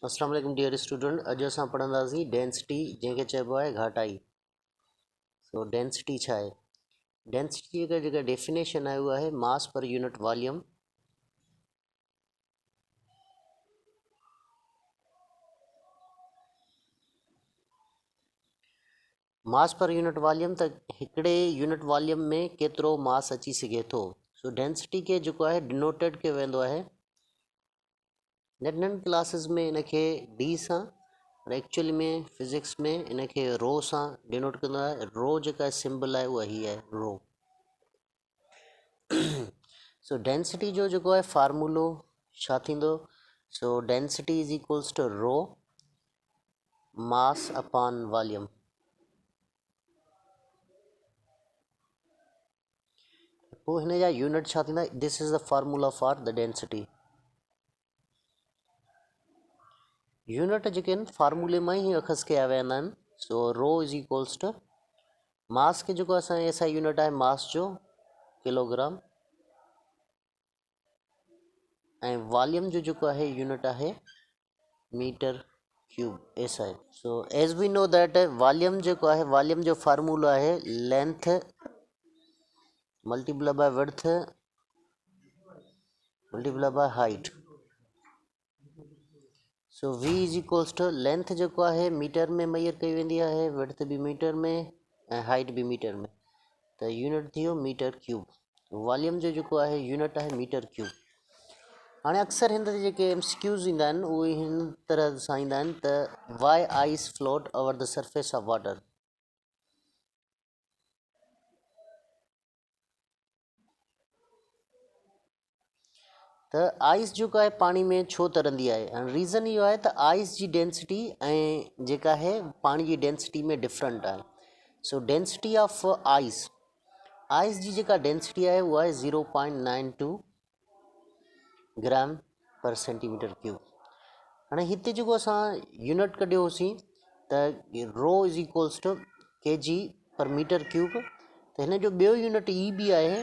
अस्सलाम वालेकुम dear student. अॼु असां पढ़ंदासीं डेंसिटी जंहिंखे चइबो आहे घाटाई। सो डेंसिटी छा आहे? डेंसिटी जी जेका डेफिनेशन आहे उहा आहे मास पर यूनिट वॉल्यूम। मास पर यूनिट वॉल्यूम त हिकिड़े यूनिट वॉल्यूम में केतिरो मास अची सघे थो। सो डेंसिटी खे जेको आहे डिनोटेड कयो वेंदो आहे नंढनि क्लासिस में इनखे डी सां, पर एक्चुअली में फिज़िक्स में इनखे रो सां डिनोट कंदो आहे। रो जेका सिंबल आहे उहा ही आहे, रो। सो डेंसिटी जो जेको आहे फार्मूलो छा थींदो? So density is equals to rho mass upon volume. पोइ हिन जा यूनिट छा थींदा? This is the formula for the density. Unit जेके आहिनि फार्मूले मां ई अखज़ कया वेंदा आहिनि। सो रो इज इक्वल्स टू मास खे जेको असांजे एसआई यूनिट आहे मास जो किलोग्राम, ऐं वॉल्यूम जो जेको आहे यूनिट आहे metre cube SI. So as we know that volume जेको आहे वॉल्यूम जो फार्मूलो आहे length multiply by width multiply by height. So V is equals to length जेको आहे मीटर में मेजर कई वेंदी आहे, विड्थ बि मीटर में ऐं हाइट बि मीटर में, त यूनिट थी वियो मीटर क्यूब। वॉल्यूम जो जेको आहे यूनिट आहे मीटर क्यूब। हाणे अक्सर हिन ते जेके एमसीक्यूज़ ईंदा आहिनि उहे हिन तरह सां ईंदा आहिनि त why ice float over the surface of water. त आइस जेको आहे पाणी में छो तरंदी आहे? ऐं रीज़न इहो आहे त आइस जी डेंसिटी ऐं जेका आहे पाणी जी डेंसिटी में डिफरेंट आहे। सो डेंसिटी ऑफ आइस जी जेका डेंसिटी आहे उहा आहे 0.92 ग्राम पर सेंटीमीटर क्यूब। हाणे हिते जेको असां यूनिट कढियो होसीं त रो इज़ इक्वल्स टू के जी पर मीटर क्यूब, त हिन जो ॿियो यूनिट ई बि आहे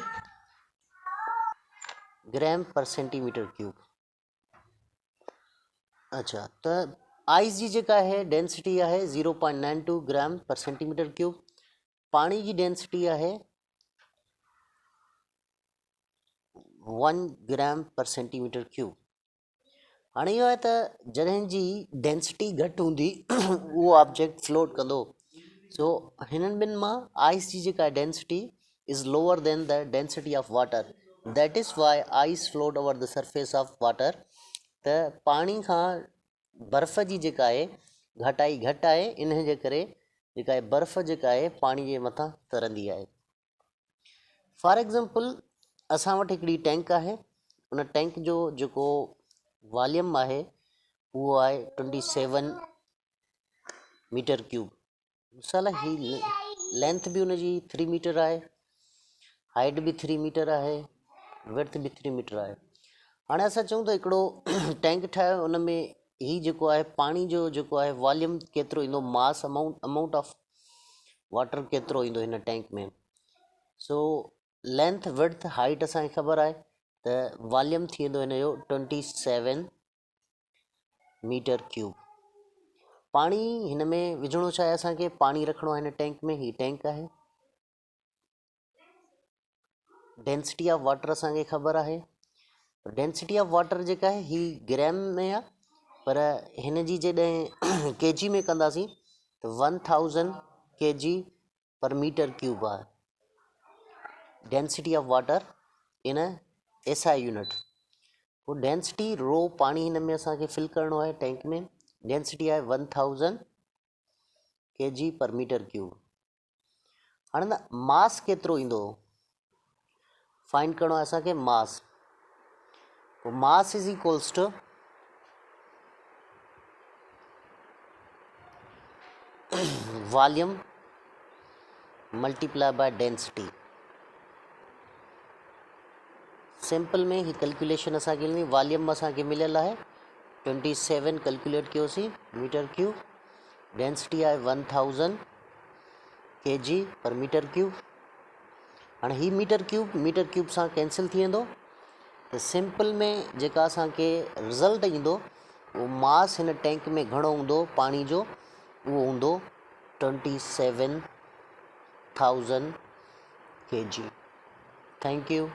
ग्राम पर सेंटीमीटर क्यूब। अच्छा, त आइस जी जेका आहे डेंसिटी आहे 0.92 ग्राम पर सेंटीमीटर क्यूब। पाणी जी डेंसिटी आहे 1 ग्राम पर सेंटीमीटर क्यूब। हाणे इहो आहे त जॾहिं जी डेंसिटी घटि हूंदी उहो ऑब्जेक्ट फ्लोट कंदो। सो हिननि ॿिनि मां आइस जी जेका density is lower than the density of water, that is why ice float over the surface of water. त पाणी खां बर्फ़ जी जेका आहे घटाई घटि आहे, इन जे करे जेका आहे बर्फ़ जेका आहे पाणी जे मथां तरंदी आहे। फॉर एग्ज़ाम्पल असां वटि हिकिड़ी टैंक आहे, उन टैंक जो जेको वॉल्यूम आहे उहो आहे 27 मीटर क्यूब। मिसाल ही लेंथ बि उनजी 3 मीटर आहे, हाइट बि 3 मीटर आहे, विड्थ बि 3 मीटर आहे। हाणे असां चऊं त हिकिड़ो टैंक ठाहियो, उन में ही जेको आहे पाणी जो जेको आहे वॉल्यूम केतिरो ईंदो, मास अमाउंट ऑफ वाटर केतिरो ईंदो हिन टैंक में। सो लेंथ विड्थ हाइट असांखे ख़बर आहे, त वॉल्यूम थी वेंदो हिन जो 27 मीटर क्यूब। पाणी हिन में विझणो छा आहे? असांखे पाणी रखिणो आहे हिन टैंक में। ही टैंक आहे। डेंसिटी ऑफ वाटर असांखे ख़बर आहे। डेंसिटी ऑफ वाटर जेका आहे ही ग्राम में आहे, पर हिन जी जॾहिं के जी में कंदासीं त 1000 kg पर मीटर क्यूब आहे density of water in SI unit. पोइ डेंसिटी रो पाणी हिन में असांखे फिल करिणो आहे टैंक में, डेंसिटी आहे 1000 kg पर मीटर क्यूब। हाणे न मास केतिरो ईंदो फाइंड करिणो आहे असांखे मास। पोइ mass is equals to volume multiply by density. Simple में ही कैलकुलेशन असांखे मिलंदी। वॉल्यूम असांखे मिलियल आहे 27 कैलकुलेट कयोसीं मीटर क्यूब, डेंसिटी आहे 1000 kg पर मीटर क्यूब। हाणे ही मीटर क्यूब सां कैंसिल थी वेंदो, त सिंपल में जेका असांखे रिज़ल्ट ईंदो उहो मास हिन टैंक में घणो हूंदो पाणी जो, उहो हूंदो 27,000 kg। Thank U.